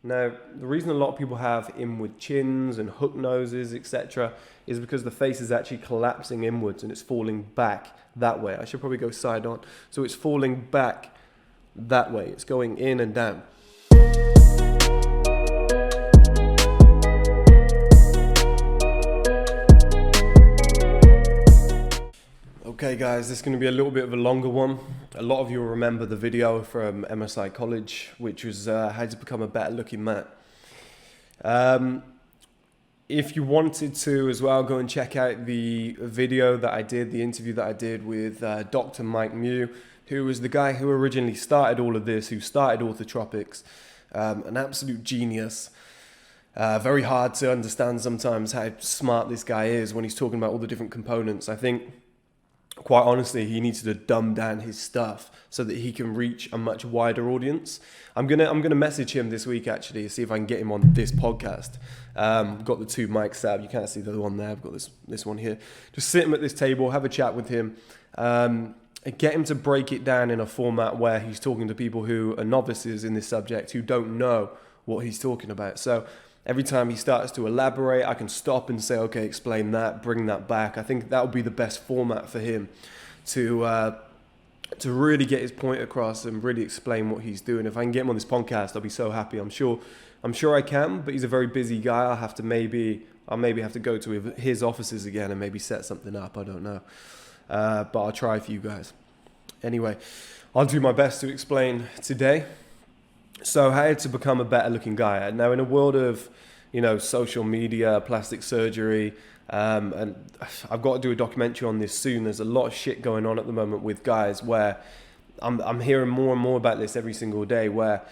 Now, the reason a lot of people have inward chins and hook noses, etc., is because the face is actually collapsing inwards and it's falling back that way. I should probably go side on. So it's falling back that way. It's going in and down. Okay guys, this is going to be a little bit of a longer one. A lot of you will remember the video from MSI College, which was how to become a better looking man. If you wanted to as well, go and check out the video that I did, the interview that I did with Dr. Mike Mew, who was the guy who originally started all of this, who started Orthotropics, an absolute genius. Very hard to understand sometimes how smart this guy is when he's talking about all the different components. I think, quite honestly, he needs to dumb down his stuff so that he can reach a much wider audience. I'm gonna message him this week actually, see if I can get him on this podcast. Got the two mics out. You can't see the other one there. I've got this one here. Just sit him at this table, have a chat with him, and get him to break it down in a format where he's talking to people who are novices in this subject, who don't know what he's talking about. So every time he starts to elaborate, I can stop and say, okay, explain that, bring that back. I think that would be the best format for him to really get his point across and really explain what he's doing. If I can get him on this podcast, I'll be so happy. I'm sure I can, but he's a very busy guy. I'll maybe have to go to his offices again and maybe set something up. I don't know. But I'll try for you guys. Anyway, I'll do my best to explain today. So how to become a better looking guy. Now, in a world of, social media, plastic surgery, and I've got to do a documentary on this soon. There's a lot of shit going on at the moment with guys where I'm hearing more and more about this every single day, where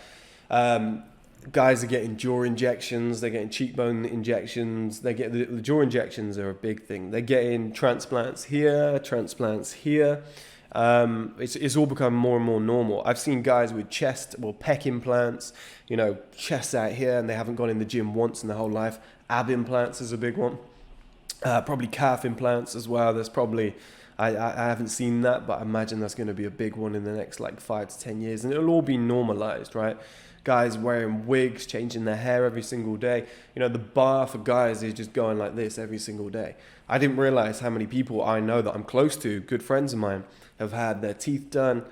guys are getting jaw injections, they're getting cheekbone injections, the jaw injections are a big thing. They're getting transplants here. It's all become more and more normal. I've seen guys with pec implants, chests out here, and they haven't gone in the gym once in their whole life. Ab implants is a big one. Probably calf implants as well. There's probably, I haven't seen that, but I imagine that's going to be a big one in the next 5 to 10 years, and it'll all be normalized, right? Guys wearing wigs, changing their hair every single day. The bar for guys is just going like this every single day. I didn't realize how many people I know that I'm close to, good friends of mine, have had their teeth done,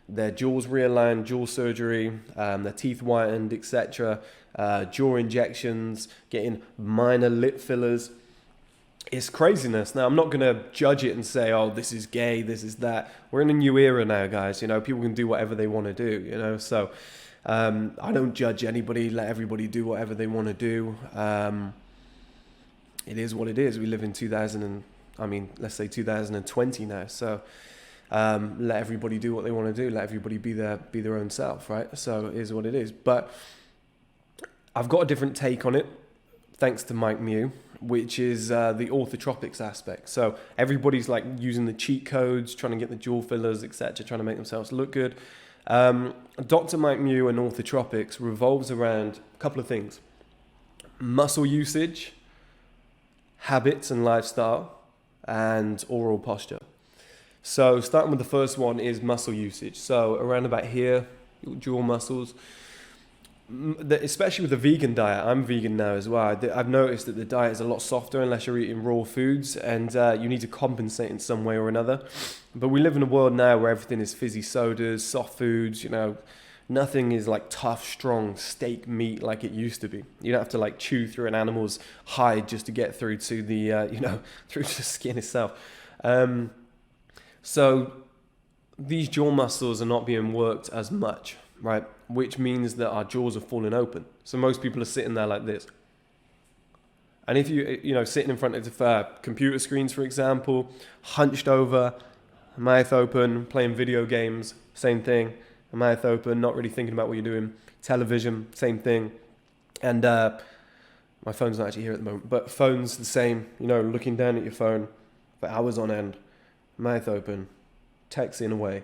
their jaws realigned, jaw surgery, their teeth whitened, etc., jaw injections, getting minor lip fillers. It's craziness. Now, I'm not going to judge it and say, oh, this is gay, this is that. We're in a new era now, guys. People can do whatever they want to do, so I don't judge anybody, let everybody do whatever they want to do. It is what it is. We live in 2020 now, so let everybody do what they want to do, let everybody be their own self, right? So it is what it is. But I've got a different take on it, thanks to Mike Mew, which is the orthotropics aspect. So everybody's using the cheat codes, trying to get the jaw fillers, etc., trying to make themselves look good. Dr. Mike Mew and Orthotropics revolves around a couple of things: muscle usage, habits and lifestyle, and oral posture. So starting with the first one is muscle usage. So around about here, your jaw muscles, especially with the vegan diet. I'm vegan now as well. I've noticed that the diet is a lot softer unless you're eating raw foods, and you need to compensate in some way or another. But we live in a world now where everything is fizzy sodas, soft foods, nothing is tough, strong steak meat like it used to be. You don't have to chew through an animal's hide just to get through to the, through to the skin itself. So these jaw muscles are not being worked as much, right? Which means that our jaws are falling open. So most people are sitting there like this. And if sitting in front of computer screens, for example, hunched over, mouth open, playing video games, same thing, mouth open, not really thinking about what you're doing. Television, same thing. And my phone's not actually here at the moment, but phone's the same, looking down at your phone for hours on end, mouth open, texting away.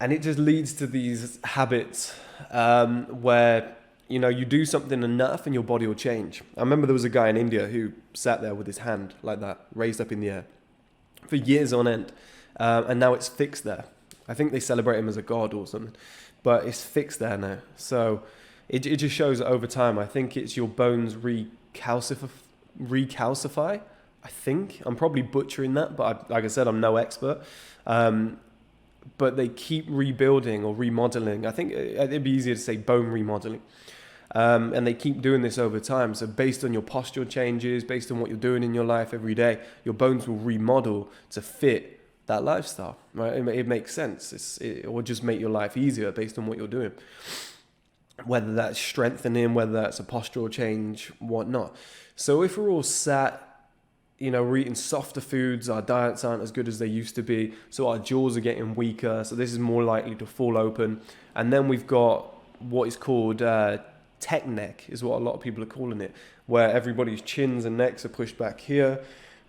And it just leads to these habits where, you do something enough and your body will change. I remember there was a guy in India who sat there with his hand like that, raised up in the air for years on end. And now it's fixed there. I think they celebrate him as a god or something, but it's fixed there now. So it just shows that over time. I think it's your bones recalcify. I think I'm probably butchering that, but like I said, I'm no expert. But they keep rebuilding or remodeling. I think it'd be easier to say bone remodeling. And they keep doing this over time. So based on your postural changes, based on what you're doing in your life every day, your bones will remodel to fit that lifestyle, right? It makes sense. It will just make your life easier based on what you're doing. Whether that's strengthening, whether that's a postural change, whatnot. So if we're all sat, we're eating softer foods, our diets aren't as good as they used to be, so our jaws are getting weaker, so this is more likely to fall open. And then we've got what is called tech neck, is what a lot of people are calling it, where everybody's chins and necks are pushed back here,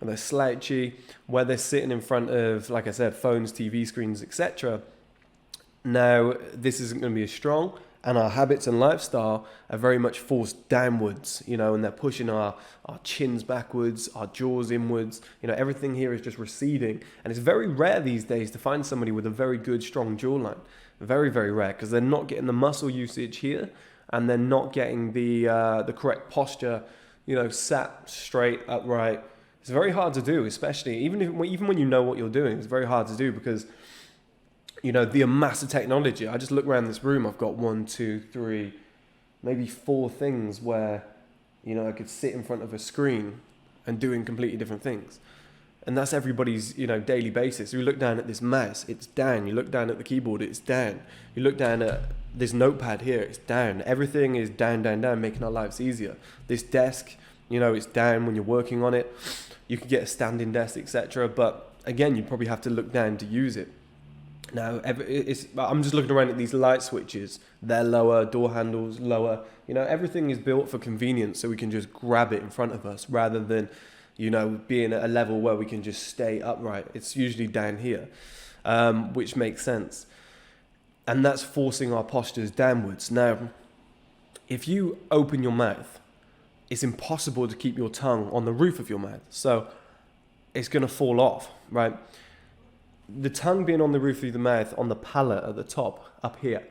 and they're slouchy, where they're sitting in front of, like I said, phones, TV screens, etc. Now, this isn't going to be as strong, and our habits and lifestyle are very much forced downwards, and they're pushing our chins backwards, our jaws inwards. Everything here is just receding. And it's very rare these days to find somebody with a very good, strong jawline. Very, very rare, because they're not getting the muscle usage here, and they're not getting the correct posture, sat straight, upright. It's very hard to do, especially, even when you know what you're doing, it's very hard to do because the amass of technology. I just look around this room. I've got 1, 2, 3, maybe 4 things where, I could sit in front of a screen and doing completely different things. And that's everybody's, daily basis. You look down at this mouse, it's down. You look down at the keyboard, it's down. You look down at this notepad here, it's down. Everything is down, down, down, making our lives easier. This desk, it's down when you're working on it. You could get a standing desk, etc. But again, you probably have to look down to use it. Now, I'm just looking around at these light switches. They're lower, door handles lower. Everything is built for convenience, so we can just grab it in front of us rather than, being at a level where we can just stay upright. It's usually down here, which makes sense. And that's forcing our postures downwards. Now, if you open your mouth, it's impossible to keep your tongue on the roof of your mouth. So it's going to fall off, right? The tongue being on the roof of the mouth, on the palate at the top, up here,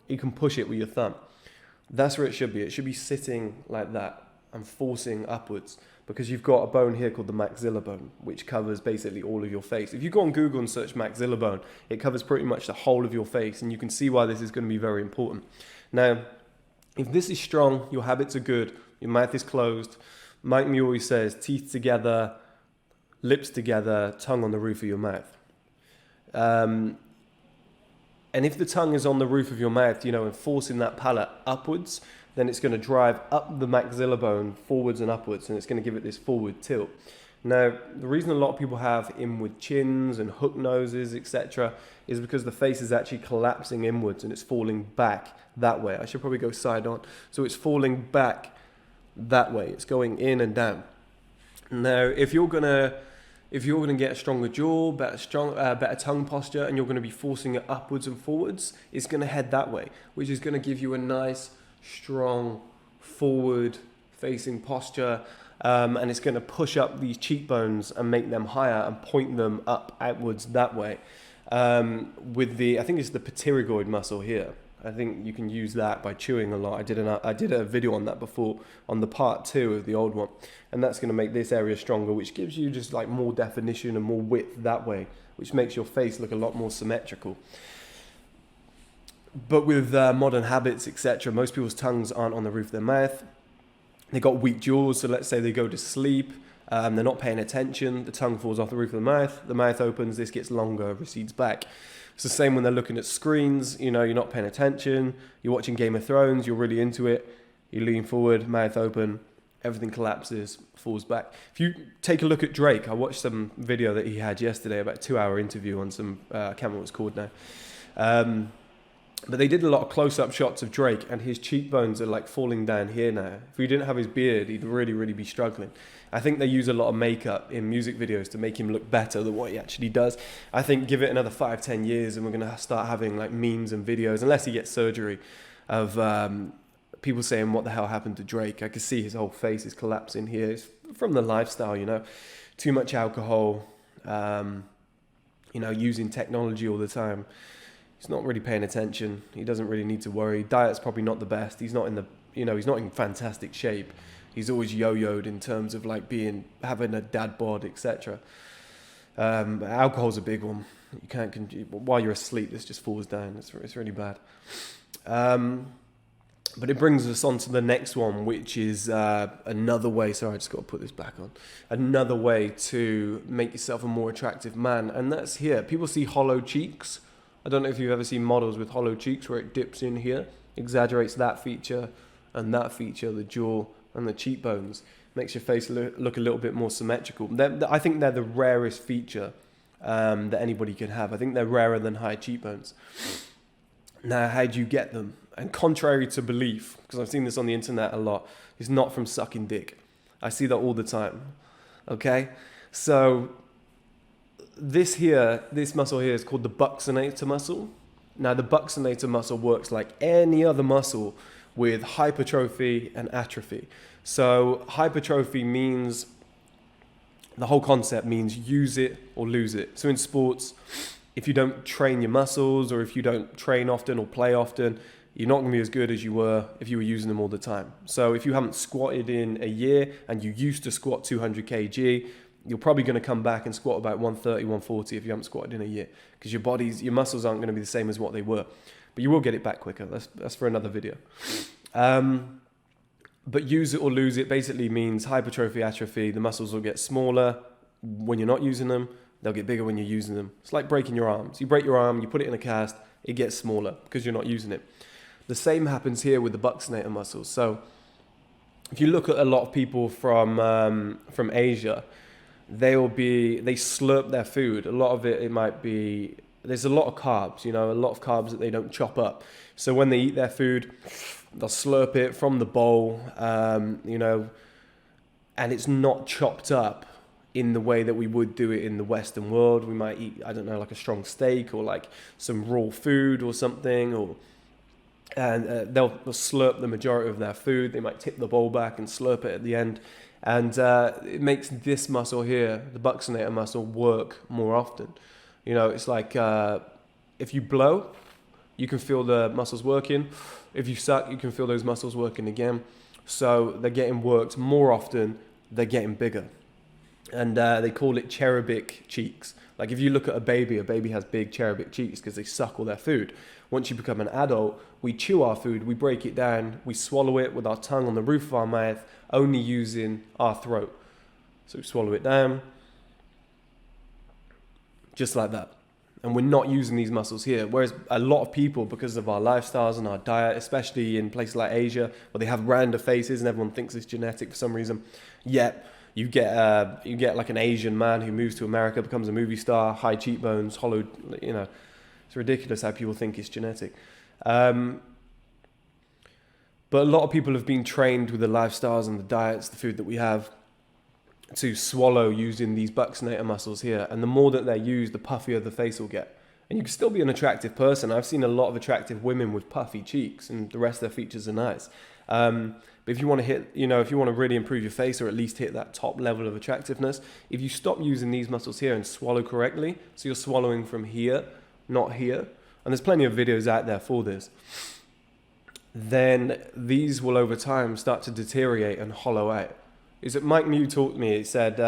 you can push it with your thumb. That's where it should be. It should be sitting like that and forcing upwards, because you've got a bone here called the maxilla bone, which covers basically all of your face. If you go on Google and search maxilla bone, it covers pretty much the whole of your face, and you can see why this is going to be very important. Now, if this is strong, your habits are good, your mouth is closed. Mike Mew always says, teeth together, lips together, tongue on the roof of your mouth. And if the tongue is on the roof of your mouth, and forcing that palate upwards, then it's going to drive up the maxilla bone forwards and upwards, and it's going to give it this forward tilt. Now, the reason a lot of people have inward chins and hook noses, etc., is because the face is actually collapsing inwards and it's falling back that way. I should probably go side on. So it's falling back that way. It's going in and down. Now, if you're gonna get a stronger jaw, better tongue posture, and you're gonna be forcing it upwards and forwards, it's gonna head that way, which is gonna give you a nice, strong, forward-facing posture, and it's gonna push up these cheekbones and make them higher and point them up outwards that way. I think it's the pterygoid muscle here. I think you can use that by chewing a lot. I did a video on that before, on the part 2 of the old one, and that's going to make this area stronger, which gives you just like more definition and more width that way, which makes your face look a lot more symmetrical. But with modern habits, etc., most people's tongues aren't on the roof of their mouth. They got weak jaws, so let's say they go to sleep, they're not paying attention, the tongue falls off the roof of the mouth opens, this gets longer, recedes back. It's the same when they're looking at screens, you're not paying attention, you're watching Game of Thrones, you're really into it, you lean forward, mouth open, everything collapses, falls back. If you take a look at Drake, I watched some video that he had yesterday, about a 2-hour interview on some, I can't remember what it's called now. But they did a lot of close-up shots of Drake, and his cheekbones are like falling down here now. If he didn't have his beard, he'd really, really be struggling. I think they use a lot of makeup in music videos to make him look better than what he actually does. I think give it another 5-10 years and we're going to start having like memes and videos, unless he gets surgery, of people saying what the hell happened to Drake. I can see his whole face is collapsing here. It's from the lifestyle, too much alcohol, using technology all the time. He's not really paying attention. He doesn't really need to worry. Diet's probably not the best. He's not in the, he's not in fantastic shape. He's always yo-yoed in terms of like having a dad bod, etc. Alcohol's a big one. You can't, while you're asleep, this just falls down. It's really bad. But it brings us on to the next one, which is another way. Sorry, I just got to put this back on. Another way to make yourself a more attractive man, and that's here. People see hollow cheeks. I don't know if you've ever seen models with hollow cheeks where it dips in here, exaggerates that feature and that feature, the jaw and the cheekbones, makes your face look a little bit more symmetrical. I think they're the rarest feature that anybody can have. I think they're rarer than high cheekbones. Now, how do you get them? And contrary to belief, because I've seen this on the internet a lot, it's not from sucking dick. I see that all the time. Okay? So this muscle here is called the buccinator muscle. Now, the buccinator muscle works like any other muscle with hypertrophy and atrophy. So hypertrophy means, the whole concept means use it or lose it. So in sports, if you don't train your muscles, or if you don't train often or play often, you're not going to be as good as you were if you were using them all the time. So if you haven't squatted in a year and you used to squat 200 kg, you're probably going to come back and squat about 130, 140 if you haven't squatted in a year, because your muscles aren't going to be the same as what they were. But you will get it back quicker. That's for another video. But use it or lose it basically means hypertrophy, atrophy. The muscles will get smaller when you're not using them. They'll get bigger when you're using them. It's like breaking your arms. You break your arm, you put it in a cast, it gets smaller because you're not using it. The same happens here with the buccinator muscles. So if you look at a lot of people from Asia, they slurp their food. A lot of it might be, there's a lot of carbs, a lot of carbs that they don't chop up. So when they eat their food, they'll slurp it from the bowl, and it's not chopped up in the way that we would do it in the Western world. We might eat, I don't know, like a strong steak or like some raw food or something, and they'll slurp the majority of their food. They might tip the bowl back and slurp it at the end. And it makes this muscle here, the buccinator muscle, work more often. It's like if you blow, you can feel the muscles working. If you suck, you can feel those muscles working again. So they're getting worked more often, they're getting bigger. And they call it cherubic cheeks. Like if you look at a baby has big cherubic cheeks because they suck all their food. Once you become an adult, we chew our food, we break it down, we swallow it with our tongue on the roof of our mouth, only using our throat. So we swallow it down, just like that. And we're not using these muscles here. Whereas a lot of people, because of our lifestyles and our diet, especially in places like Asia, where they have rounder faces and everyone thinks it's genetic for some reason, yet you get like an Asian man who moves to America, becomes a movie star, high cheekbones, hollowed, it's ridiculous how people think it's genetic. But a lot of people have been trained with the lifestyles and the diets, the food that we have, to swallow using these buccinator muscles here. And the more that they're used, the puffier the face will get. And you can still be an attractive person. I've seen a lot of attractive women with puffy cheeks and the rest of their features are nice. But if you want to hit, if you want to really improve your face or at least hit that top level of attractiveness, if you stop using these muscles here and swallow correctly, so you're swallowing from here, not here, and there's plenty of videos out there for this, then these will over time start to deteriorate and hollow out. Is that Mike Mew taught me, he said,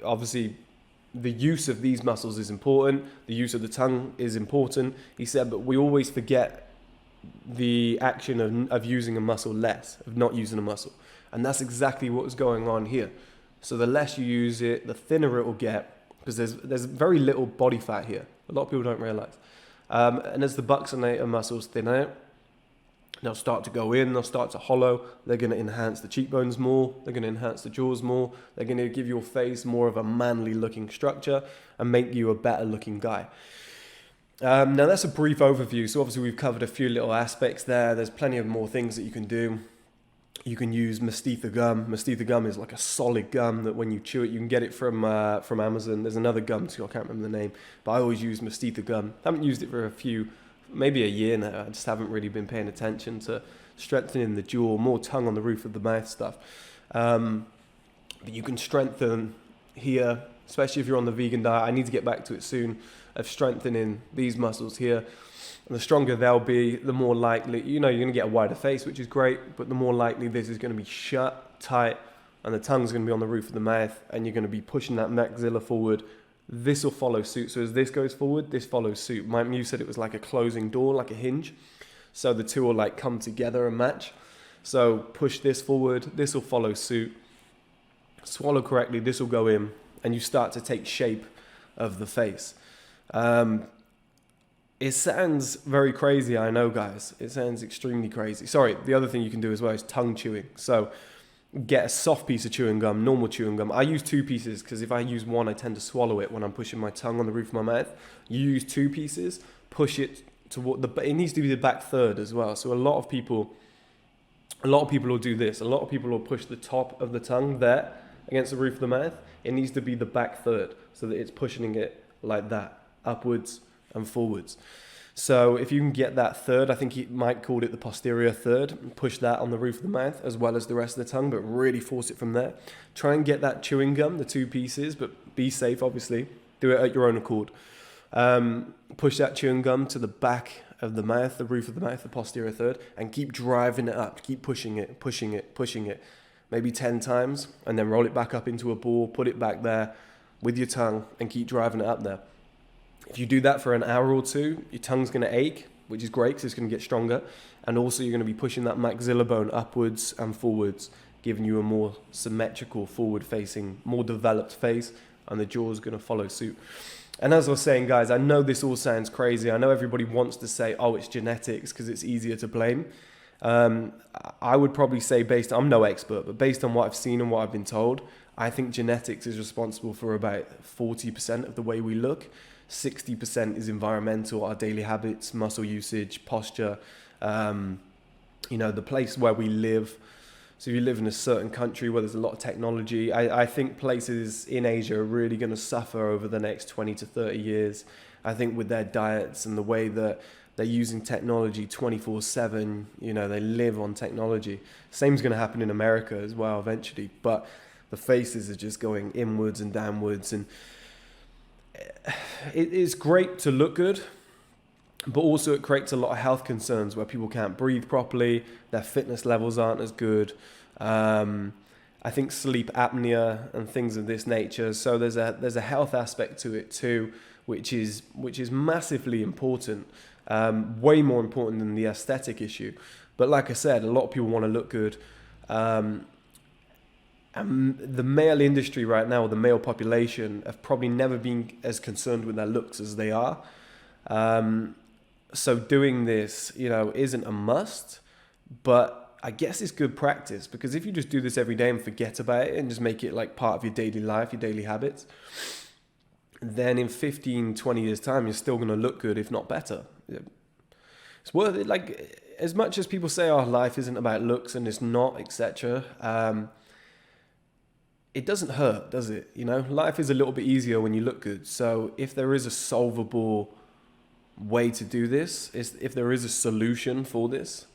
obviously the use of these muscles is important, the use of the tongue is important, he said, but we always forget the action of using a muscle less, of not using a muscle. And that's exactly what was going on here. So the less you use it, the thinner it will get, because there's very little body fat here. A lot of people don't realize. And as the buccinator muscles thin out, they'll start to go in, they'll start to hollow, they're going to enhance the cheekbones more, they're going to enhance the jaws more, they're going to give your face more of a manly looking structure and make you a better looking guy. Now that's a brief overview, so obviously we've covered a few little aspects there. There's plenty of more things that you can do. You can use Mastitha gum. Mastitha gum is like a solid gum that when you chew it, you can get it from Amazon. There's another gum too, I can't remember the name, but I always use Mastitha gum. I haven't used it for maybe a year now. I just haven't really been paying attention to strengthening the jaw, more tongue on the roof of the mouth stuff. But you can strengthen here, especially if you're on the vegan diet. I need to get back to it soon, of strengthening these muscles here The stronger they'll be, the more likely, you're going to get a wider face, which is great, but the more likely this is going to be shut, tight, and the tongue's going to be on the roof of the mouth, and you're going to be pushing that maxilla forward. This will follow suit. So as this goes forward, this follows suit. Mike Mew said it was like a closing door, like a hinge. So the two will like come together and match. So push this forward, this will follow suit. Swallow correctly, this will go in, and you start to take shape of the face. It sounds very crazy, I know, guys. It sounds extremely crazy. Sorry, the other thing you can do as well is tongue chewing. So get a soft piece of chewing gum, normal chewing gum. I use 2 pieces because if I use one, I tend to swallow it when I'm pushing my tongue on the roof of my mouth. You use 2 pieces, push it toward it needs to be the back third as well. So a lot of people will do this. A lot of people will push the top of the tongue there against the roof of the mouth. It needs to be the back third so that it's pushing it like that, upwards and forwards. So if you can get that third, I think he might call it the posterior third, and push that on the roof of the mouth as well as the rest of the tongue, but really force it from there. Try and get that chewing gum, the 2 pieces, but be safe, obviously. Do it at your own accord. Push that chewing gum to the back of the mouth, the roof of the mouth, the posterior third, and keep driving it up. Keep pushing it, pushing it, pushing it. Maybe 10 times, and then roll it back up into a ball, put it back there with your tongue, and keep driving it up there. If you do that for an hour or 2, your tongue's going to ache, which is great because it's going to get stronger. And also you're going to be pushing that maxilla bone upwards and forwards, giving you a more symmetrical, forward-facing, more developed face, and the jaw's going to follow suit. And as I was saying, guys, I know this all sounds crazy. I know everybody wants to say, oh, it's genetics because it's easier to blame. I would probably say I'm no expert, but based on what I've seen and what I've been told, I think genetics is responsible for about 40% of the way we look. 60% is environmental, our daily habits, muscle usage, posture, the place where we live. So if you live in a certain country where there's a lot of technology, I think places in Asia are really going to suffer over the next 20 to 30 years. I think with their diets and the way that they're using technology 24/7, they live on technology. Same's going to happen in America as well eventually, but the faces are just going inwards and downwards, and it is great to look good, but also it creates a lot of health concerns where people can't breathe properly, their fitness levels aren't as good. I think sleep apnea and things of this nature. So there's a health aspect to it too, which is massively important, way more important than the aesthetic issue. But like I said, a lot of people want to look good. And the male industry right now, the male population, have probably never been as concerned with their looks as they are. So doing this, isn't a must, but I guess it's good practice, because if you just do this every day and forget about it and just make it like part of your daily life, your daily habits, then in 15, 20 years time, you're still going to look good, if not better. It's worth it. Like, as much as people say, oh, life isn't about looks and it's not, etc., it doesn't hurt, does it? Life is a little bit easier when you look good. So if there is a solvable way to do this, if there is a solution for this,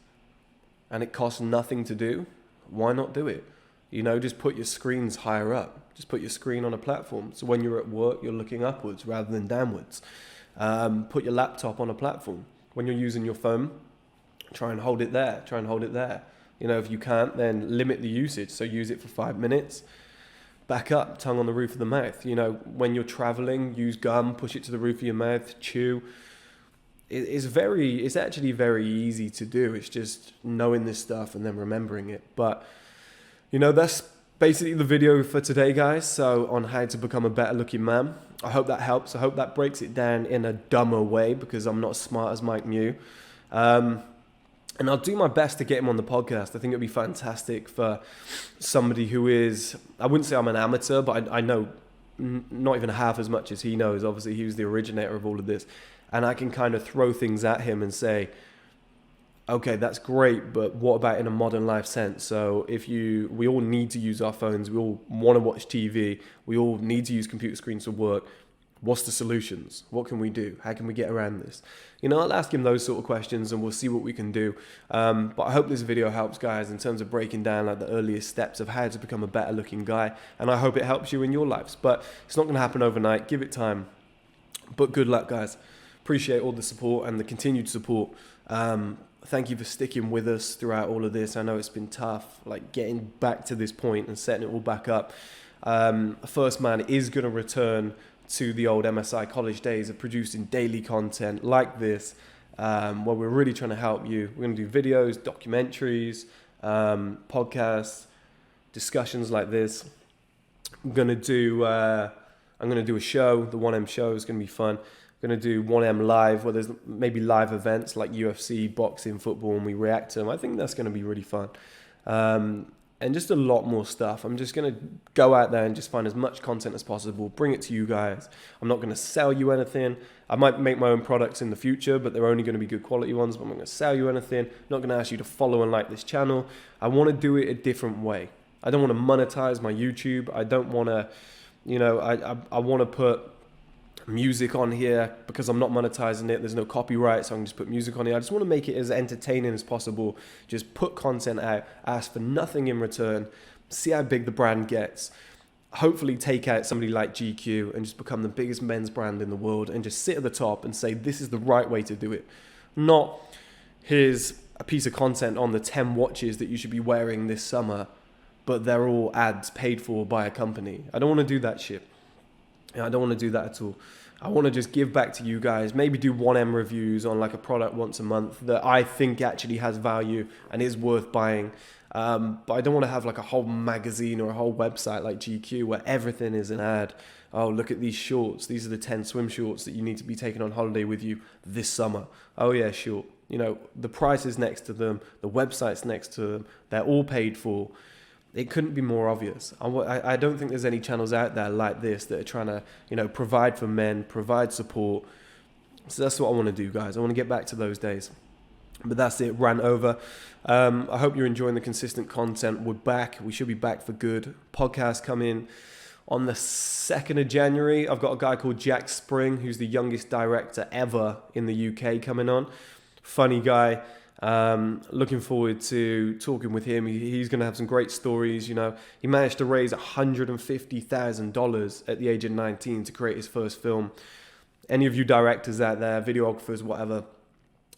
and it costs nothing to do, why not do it? Just put your screens higher up. Just put your screen on a platform. So when you're at work, you're looking upwards rather than downwards. Put your laptop on a platform. When you're using your phone, try and hold it there. If you can't, then limit the usage. So use it for 5 minutes. Back up, tongue on the roof of the mouth. When you're traveling, use gum, push it to the roof of your mouth, chew. It's actually very easy to do. It's just knowing this stuff and then remembering it. But, that's basically the video for today, guys. So on how to become a better looking man. I hope that helps. I hope that breaks it down in a dumber way, because I'm not as smart as Mike Mew. And I'll do my best to get him on the podcast. I think it'd be fantastic for somebody who is, I wouldn't say I'm an amateur, but I know not even half as much as he knows. Obviously, he was the originator of all of this. And I can kind of throw things at him and say, okay, that's great, but what about in a modern life sense? So we all need to use our phones. We all want to watch TV. We all need to use computer screens for work. What's the solutions? What can we do? How can we get around this? I'll ask him those sort of questions and we'll see what we can do. But I hope this video helps, guys, in terms of breaking down like the earliest steps of how to become a better looking guy. And I hope it helps you in your lives. But it's not going to happen overnight. Give it time. But good luck, guys. Appreciate all the support and the continued support. Thank you for sticking with us throughout all of this. I know it's been tough, like getting back to this point and setting it all back up. First Man is going to return to the old MSI college days of producing daily content like this, where we're really trying to help you. We're going to do videos, documentaries, podcasts, discussions like this. I'm going to do a show. The 1M show is going to be fun. I'm going to do 1M live, where there's maybe live events like UFC, boxing, football, and we react to them. I think that's going to be really fun. And just a lot more stuff. I'm just going to go out there and just find as much content as possible, bring it to you guys. I'm not going to sell you anything. I might make my own products in the future, but they're only going to be good quality ones. But I'm not going to sell you anything. I'm not going to ask you to follow and like this channel. I want to do it a different way. I don't want to monetize my YouTube. I don't want to, I want to put music on here because I'm not monetizing it. There's no copyright, so I can just put music on here. I just want to make it as entertaining as possible. Just put content out, ask for nothing in return, see how big the brand gets. Hopefully take out somebody like GQ and just become the biggest men's brand in the world and just sit at the top and say this is the right way to do it. Not here's a piece of content on the 10 watches that you should be wearing this summer, but they're all ads paid for by a company. I don't want to do that shit. I don't want to do that at all. I want to just give back to you guys, maybe do 1M reviews on like a product once a month that I think actually has value and is worth buying. But I don't want to have like a whole magazine or a whole website like GQ where everything is an ad. Oh, look at these shorts. These are the 10 swim shorts that you need to be taking on holiday with you this summer. Oh yeah, sure. The price is next to them. The website's next to them. They're all paid for. It couldn't be more obvious. I don't think there's any channels out there like this that are trying to, provide for men, provide support. So that's what I want to do, guys. I want to get back to those days. But that's it, rant over. I hope you're enjoying the consistent content. We're back. We should be back for good. Podcast coming on the 2nd of January. I've got a guy called Jack Spring, who's the youngest director ever in the UK coming on. Funny guy. Looking forward to talking with him. He's going to have some great stories. He managed to raise $150,000 at the age of 19 to create his first film. Any of you directors out there, videographers, whatever,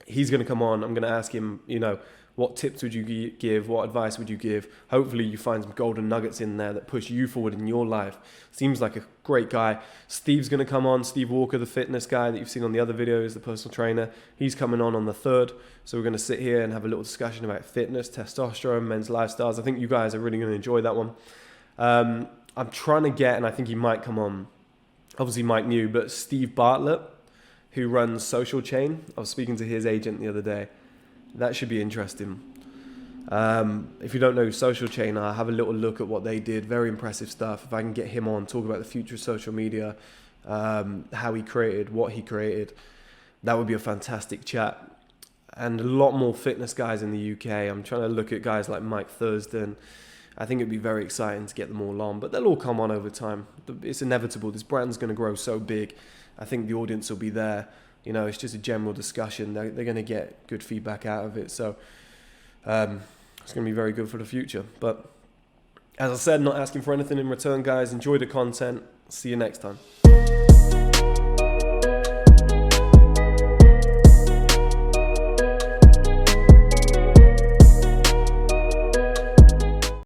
he's going to come on. I'm going to ask him, what tips would you give? What advice would you give? Hopefully you find some golden nuggets in there that push you forward in your life. Seems like a great guy. Steve's going to come on. Steve Walker, the fitness guy that you've seen on the other videos, the personal trainer. He's coming on the 3rd. So we're going to sit here and have a little discussion about fitness, testosterone, men's lifestyles. I think you guys are really going to enjoy that one. I'm trying to get, and I think he might come on, obviously Mike New, but Steve Bartlett, who runs Social Chain. I was speaking to his agent the other day. That should be interesting. If you don't know Social Chain, I'll have a little look at what they did. Very impressive stuff. If I can get him on, talk about the future of social media, how he created, what he created, that would be a fantastic chat. And a lot more fitness guys in the UK. I'm trying to look at guys like Mike Thurston. I think it'd be very exciting to get them all on, but they'll all come on over time. It's inevitable. This brand's going to grow so big. I think the audience will be there. It's just a general discussion. They're going to get good feedback out of it. So it's going to be very good for the future. But as I said, not asking for anything in return, guys. Enjoy the content. See you next time.